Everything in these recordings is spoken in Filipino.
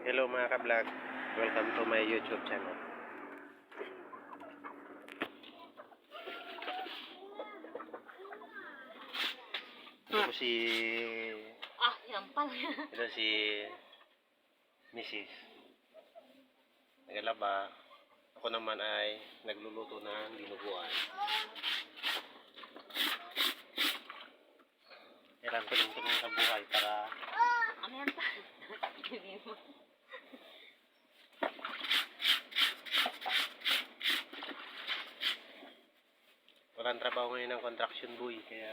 Hello mga ka-vlog, welcome to my YouTube channel. Ito si yan pala. ito si Mrs. Nagalaba. Ako naman ay nagluluto ng dinuguan. Kailangan ko lang tulong sa buhay para Ano yan pa? walang trabaho ngayon ng construction boy, kaya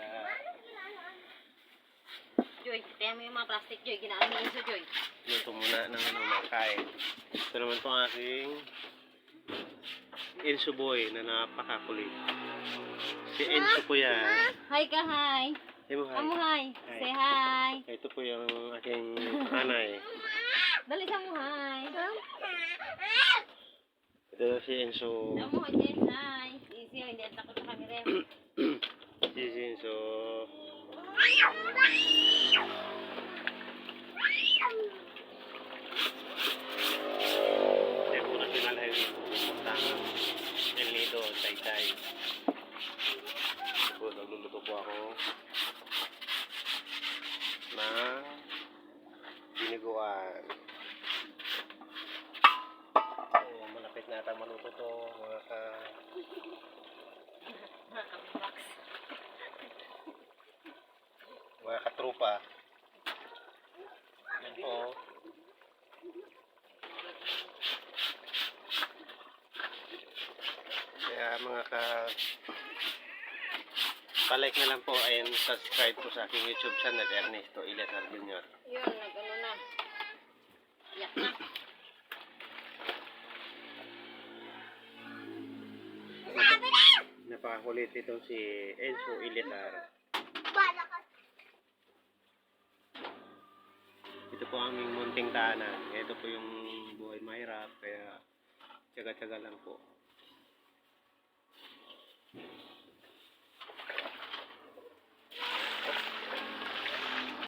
Joy, kaya mo yung mga plastic, Joy. Ginaan mo yung Joy. luto muna ng makain. Ito naman po ang aking Enzo boy na napakakulit. Si Enzo po yan. Hi ka, hi. Hey mo, hi. Amo, hi. Hi. Say hi. Ito po yung aking nanay. Dali sa mo, hi. Ito si Enzo. Amo, Jen, hi. Easy, hindi ang takot sa camera. Si Enzo. Ito po national highway po. Puntang El Nido, Taytay. Ito po, nagluluto po ako na diniguan. Oh, malapit na ata maluto to mga katrupa. Yan po. Kaya mga palike na lang po and subscribe po sa aking YouTube channel, Ernesto Ilesar Jr. Yun, nag-ano na. Yak na. Napakakulit itong si Enzo Ilesar. Ito po ang aming munting tahanan. Ito po yung buhay mahirap, kaya tiyaga-tiyaga lang po.